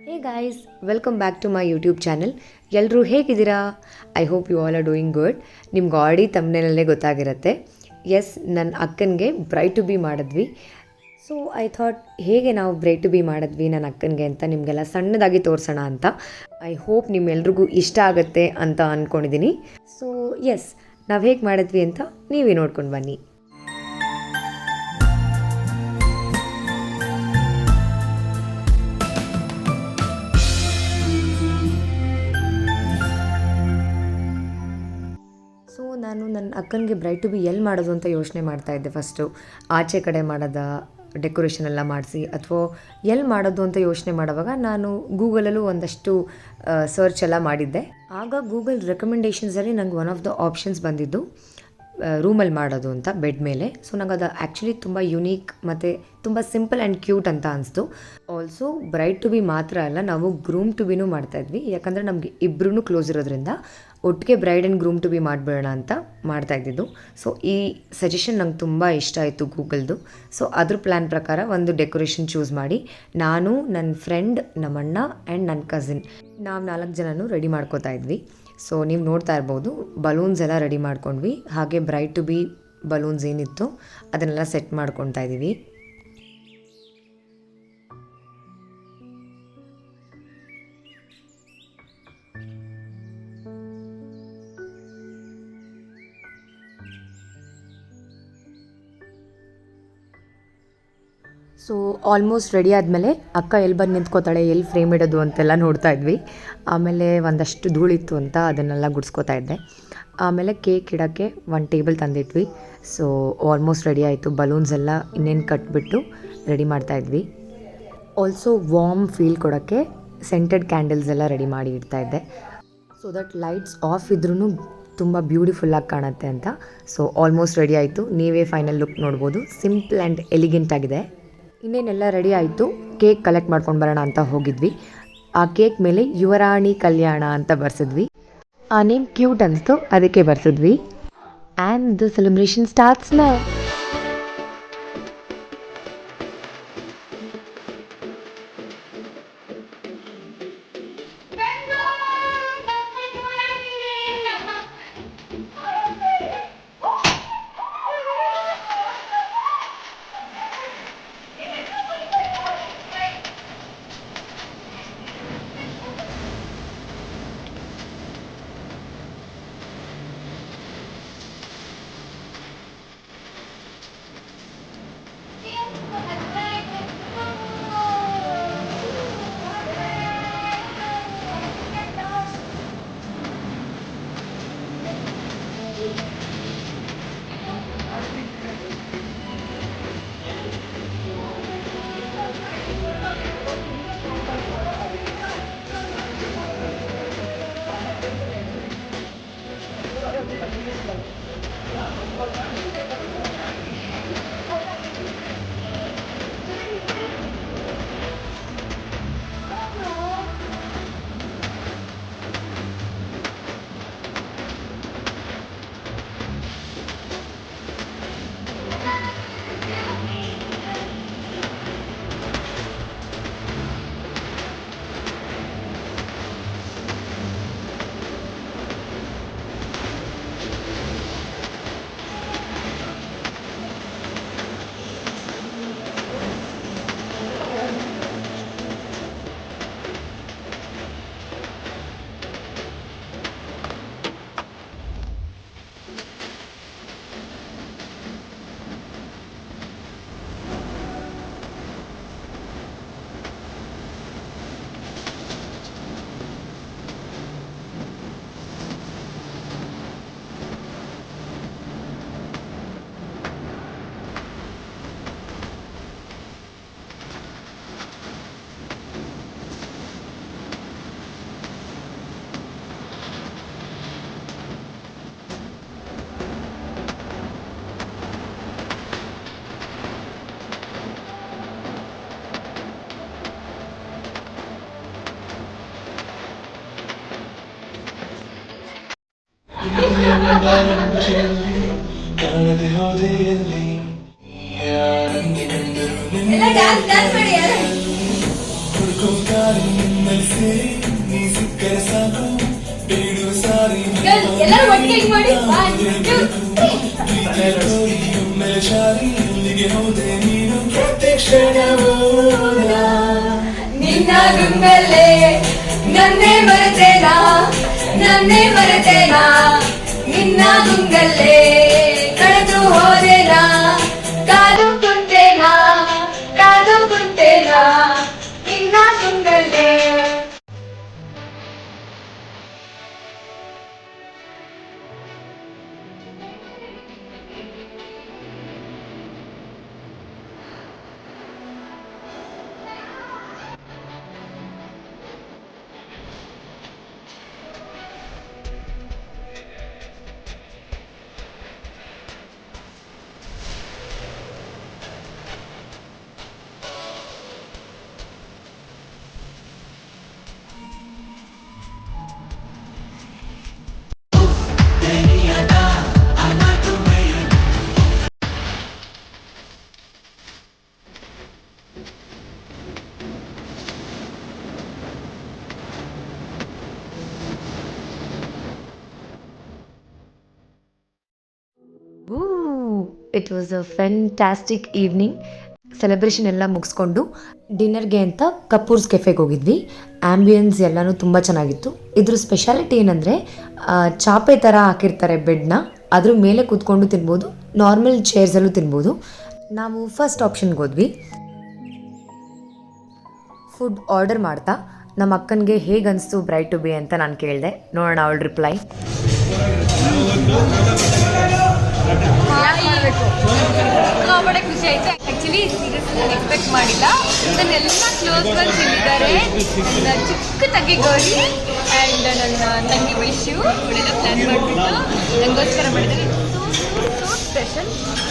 Hey guys, welcome back to my YouTube channel. ಎಲ್ಲರೂ ಹೇಗಿದ್ದೀರಾ? I hope you all are doing good. ನಿಮ್ಗೆ already ತಮ್ಮನೇನಲ್ಲೇ ಗೊತ್ತಾಗಿರುತ್ತೆ. Yes, ನನ್ನ ಅಕ್ಕನಿಗೆ ಬ್ರೈಡ್ ಟು ಬಿ ಮಾಡಿದ್ವಿ. ಸೊ ಐ ಥಾಟ್ ಹೇಗೆ ನಾವು ಬ್ರೈಡ್ ಟು ಬಿ ಮಾಡಿದ್ವಿ ನನ್ನ ಅಕ್ಕನಿಗೆ ಅಂತ ನಿಮಗೆಲ್ಲ ಸಣ್ಣದಾಗಿ ತೋರಿಸೋಣ ಅಂತ. ಐ ಹೋಪ್ ನಿಮ್ಮೆಲ್ರಿಗೂ ಇಷ್ಟ ಆಗುತ್ತೆ ಅಂತ ಅಂದ್ಕೊಂಡಿದ್ದೀನಿ. ಸೊ ಎಸ್, ನಾವು ಹೇಗೆ ಮಾಡಿದ್ವಿ ಅಂತ ನೀವೇ ನೋಡ್ಕೊಂಡು ಬನ್ನಿ. ಸೊ ನಾನು ನನ್ನ ಅಕ್ಕನಿಗೆ ಬ್ರೈಡ್ ಟು ಬಿ ಎಲ್ಲಿ ಮಾಡೋದು ಅಂತ ಯೋಚನೆ ಮಾಡ್ತಾಯಿದ್ದೆ. ಫಸ್ಟು ಆಚೆ ಕಡೆ ಮಾಡೋದ, ಡೆಕೋರೇಷನ್ ಎಲ್ಲ ಮಾಡಿಸಿ, ಅಥವಾ ಎಲ್ಲಿ ಮಾಡೋದು ಅಂತ ಯೋಚನೆ ಮಾಡುವಾಗ ನಾನು ಗೂಗಲಲ್ಲೂ ಒಂದಷ್ಟು ಸರ್ಚ್ ಎಲ್ಲ ಮಾಡಿದ್ದೆ. ಆಗ ಗೂಗಲ್ ರೆಕಮೆಂಡೇಷನ್ಸಲ್ಲಿ ನಂಗೆ ಒನ್ ಆಫ್ ದ ಆಪ್ಷನ್ಸ್ ಬಂದಿದ್ದು ರೂಮಲ್ಲಿ ಮಾಡೋದು ಅಂತ, ಬೆಡ್ ಮೇಲೆ. ಸೊ ನಂಗೆ ಅದು ಆ್ಯಕ್ಚುಲಿ ತುಂಬ ಯುನೀಕ್ ಮತ್ತು ತುಂಬ ಸಿಂಪಲ್ ಆ್ಯಂಡ್ ಕ್ಯೂಟ್ ಅಂತ ಅನಿಸ್ತು. ಆಲ್ಸೋ ಬ್ರೈಡ್ ಟು ಬಿ ಮಾತ್ರ ಅಲ್ಲ, ನಾವು ಗ್ರೂಮ್ ಟು ಬಿನೂ ಮಾಡ್ತಾಯಿದ್ವಿ. ಯಾಕಂದರೆ ನಮಗೆ ಇಬ್ಬರೂ ಕ್ಲೋಸ್ ಇರೋದ್ರಿಂದ ಒಟ್ಟಿಗೆ bride and groom to be ಮಾಡಿಬಿಡೋಣ ಅಂತ ಮಾಡ್ತಾಯಿದ್ದಿದ್ದು. ಸೊ ಈ ಸಜೆಷನ್ ನಂಗೆ ತುಂಬ ಇಷ್ಟ ಆಯಿತು ಗೂಗಲ್ದು. ಸೊ ಅದ್ರ ಪ್ಲ್ಯಾನ್ ಪ್ರಕಾರ ಒಂದು ಡೆಕೋರೇಷನ್ ಚೂಸ್ ಮಾಡಿ ನಾನು, ನನ್ನ ಫ್ರೆಂಡ್, ನಮ್ಮಣ್ಣ ಆ್ಯಂಡ್ ನನ್ನ ಕಸಿನ್, ನಾವು 4 ಜನನೂ ರೆಡಿ ಮಾಡ್ಕೋತಾ ಇದ್ವಿ. ಸೊ ನೀವು ನೋಡ್ತಾ ಇರ್ಬೋದು, ಬಲೂನ್ಸ್ ಎಲ್ಲ ರೆಡಿ ಮಾಡ್ಕೊಂಡ್ವಿ. ಹಾಗೆ ಬ್ರೈಡ್ ಟು ಬಿ ಬಲೂನ್ಸ್ ಏನಿತ್ತು ಅದನ್ನೆಲ್ಲ ಸೆಟ್ ಮಾಡ್ಕೊತಾ ಇದ್ದೀವಿ. ಸೊ ಆಲ್ಮೋಸ್ಟ್ ರೆಡಿ ಆದಮೇಲೆ ಅಕ್ಕ ಎಲ್ಲಿ ಬಂದು ನಿಂತ್ಕೋತಾಳೆ, ಎಲ್ಲಿ ಫ್ರೇಮ್ ಇಡೋದು ಅಂತೆಲ್ಲ ನೋಡ್ತಾ ಇದ್ವಿ. ಆಮೇಲೆ ಒಂದಷ್ಟು ಧೂಳಿತ್ತು ಅಂತ ಅದನ್ನೆಲ್ಲ ಗುಡಿಸ್ಕೋತಾ ಇದ್ದೆ. ಆಮೇಲೆ ಕೇಕ್ ಇಡೋಕ್ಕೆ ಒಂದು ಟೇಬಲ್ ತಂದಿಟ್ವಿ. ಸೊ ಆಲ್ಮೋಸ್ಟ್ ರೆಡಿ ಆಯಿತು. ಬಲೂನ್ಸ್ ಎಲ್ಲ ಇನ್ನೇನು ಕಟ್ಬಿಟ್ಟು ರೆಡಿ ಮಾಡ್ತಾಯಿದ್ವಿ. ಆಲ್ಸೋ ವಾರ್ಮ್ ಫೀಲ್ ಕೊಡೋಕ್ಕೆ ಸೆಂಟೆಡ್ ಕ್ಯಾಂಡಲ್ಸ್ ಎಲ್ಲ ರೆಡಿ ಮಾಡಿ ಇಡ್ತಾಯಿದ್ದೆ. ಸೊ ದಟ್ ಲೈಟ್ಸ್ ಆಫ್ ಇದ್ರೂ ತುಂಬ ಬ್ಯೂಟಿಫುಲ್ಲಾಗಿ ಕಾಣುತ್ತೆ ಅಂತ. ಸೊ ಆಲ್ಮೋಸ್ಟ್ ರೆಡಿ ಆಯಿತು. ನೀವೇ ಫೈನಲ್ ಲುಕ್ ನೋಡ್ಬೋದು. ಸಿಂಪಲ್ ಆ್ಯಂಡ್ ಎಲಿಗೆಂಟ್ ಆಗಿದೆ. ಇನ್ನೇನೆಲ್ಲ ರೆಡಿ ಆಯಿತು. ಕೇಕ್ ಕಲೆಕ್ಟ್ ಮಾಡ್ಕೊಂಡು ಬರೋಣ ಅಂತ ಹೋಗಿದ್ವಿ. ಆ ಕೇಕ್ ಮೇಲೆ ಯುವರಾಣಿ ಕಲ್ಯಾಣ ಅಂತ ಬರ್ಸಿದ್ವಿ. ಆ ನೇಮ್ ಕ್ಯೂಟ್ ಅನಿಸ್ತು, ಅದಕ್ಕೆ ಬರ್ಸಿದ್ವಿ. And the celebration starts now. ಎಲ್ಲ ಡ್ಯಾನ್ಸ್ ಮಾಡಿ ಎಲ್ಲರೂ ಒಟ್ಟಿಗೆ ಮಾಡಿ ನಿನ್ನ ಗುಂಗಲ್ಲೇ ನನ್ನೇ ಮರೆತೇನಾ ನಿನ್ನ ಗುಂಗಲ್ಲೇ ಕಳೆದು ಹೋದೇನಾ ಕಾದು ಕುಂತೇನಾ ನಿನ್ನ ಗುಂಗಲ್ಲೇ. It was a fantastic evening. Celebration ಎಲ್ಲ ಮುಗಿಸ್ಕೊಂಡು ಡಿನ್ನರ್ಗೆ ಅಂತ ಕಪೂರ್ಸ್ ಕೆಫೆಗೆ ಹೋಗಿದ್ವಿ. ಆ್ಯಂಬಿಯನ್ಸ್ ಎಲ್ಲನೂ ತುಂಬ ಚೆನ್ನಾಗಿತ್ತು. ಇದ್ರ ಸ್ಪೆಷಾಲಿಟಿ ಏನಂದರೆ ಚಾಪೆ ಥರ ಹಾಕಿರ್ತಾರೆ ಬೆಡ್ನ, ಅದ್ರ ಮೇಲೆ ಕೂತ್ಕೊಂಡು ತಿನ್ಬೋದು, ನಾರ್ಮಲ್ ಚೇರ್ಸಲ್ಲೂ ತಿನ್ಬೋದು. ನಾವು ಫಸ್ಟ್ ಆಪ್ಷನ್ಗೆ ಹೋದ್ವಿ. ಫುಡ್ ಆರ್ಡರ್ ಮಾಡ್ತಾ ನಮ್ಮ ಅಕ್ಕನಿಗೆ ಹೇಗೆ ಅನಿಸ್ತು ಬ್ರೈಟ್ ಟು ಬಿ ಅಂತ ನಾನು ಕೇಳಿದೆ. ನೋಡೋಣ ಅವಳ ರಿಪ್ಲೈ. ಸಿಕ್ಕಾಪಟ್ಟೆ ಖುಷಿ ಆಯ್ತು. ಆ್ಯಕ್ಚುಲಿ ಸೀರಿಯಸ್ಲಿ ನಾನು ಎಕ್ಸ್ಪೆಕ್ಟ್ ಮಾಡಿಲ್ಲ. ನನ್ನೆಲ್ಲ ಕ್ಲೋಸ್ ಫ್ರೆಂಡ್ಸ್ ಇಲ್ಲಿದ್ದಾರೆ. ನನ್ನ ಚಿಕ್ಕ ತಂಗಿ ಗೌರಿ ಆ್ಯಂಡ್ ನನ್ನ ತಂಗಿ ವೈಶ್ಯು ಇವಳೆಲ್ಲ ಪ್ಲ್ಯಾನ್ ಮಾಡಿಬಿಟ್ಟು ನನಗೋಸ್ಕರ ಮಾಡಿದ್ದಾರೆ. So special.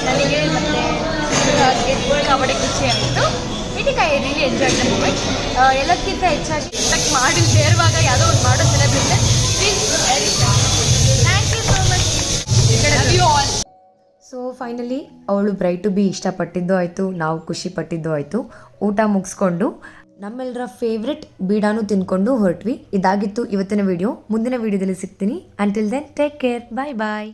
ನನಗೆ ಮತ್ತು ಸಿಕ್ಕಾಪಟ್ಟೆ ಖುಷಿ ಆಯಿತು. ಇದಕ್ಕೆ I really enjoy the moment. ಎಲ್ಲದಕ್ಕಿಂತ ಹೆಚ್ಚಾಗಿ ಎಕ್ಸ್ಪೆಕ್ಟ್ ಮಾಡಿ ಸೇರುವಾಗ ಯಾವುದೋ ಒಂದು ಮಾಡೋ celebration is very thank you so much. Love you all. So finally ಅವಳು ಬ್ರೈಟ್ ಟು ಬಿ ಇಷ್ಟಪಟ್ಟಿದ್ದು ಆಯಿತು, ನಾವು ಖುಷಿ ಪಟ್ಟಿದ್ದು ಆಯಿತು. ಊಟ ಮುಗಿಸ್ಕೊಂಡು ನಮ್ಮೆಲ್ಲರ ಫೇವ್ರೆಟ್ ಬೀಡಾನು ತಿನ್ಕೊಂಡು ಹೊರಟ್ವಿ. ಇದಾಗಿತ್ತು ಇವತ್ತಿನ ವಿಡಿಯೋ. ಮುಂದಿನ ವಿಡಿಯೋದಲ್ಲಿ ಸಿಗ್ತೀನಿ. Until then take care. Bye ಬಾಯ್.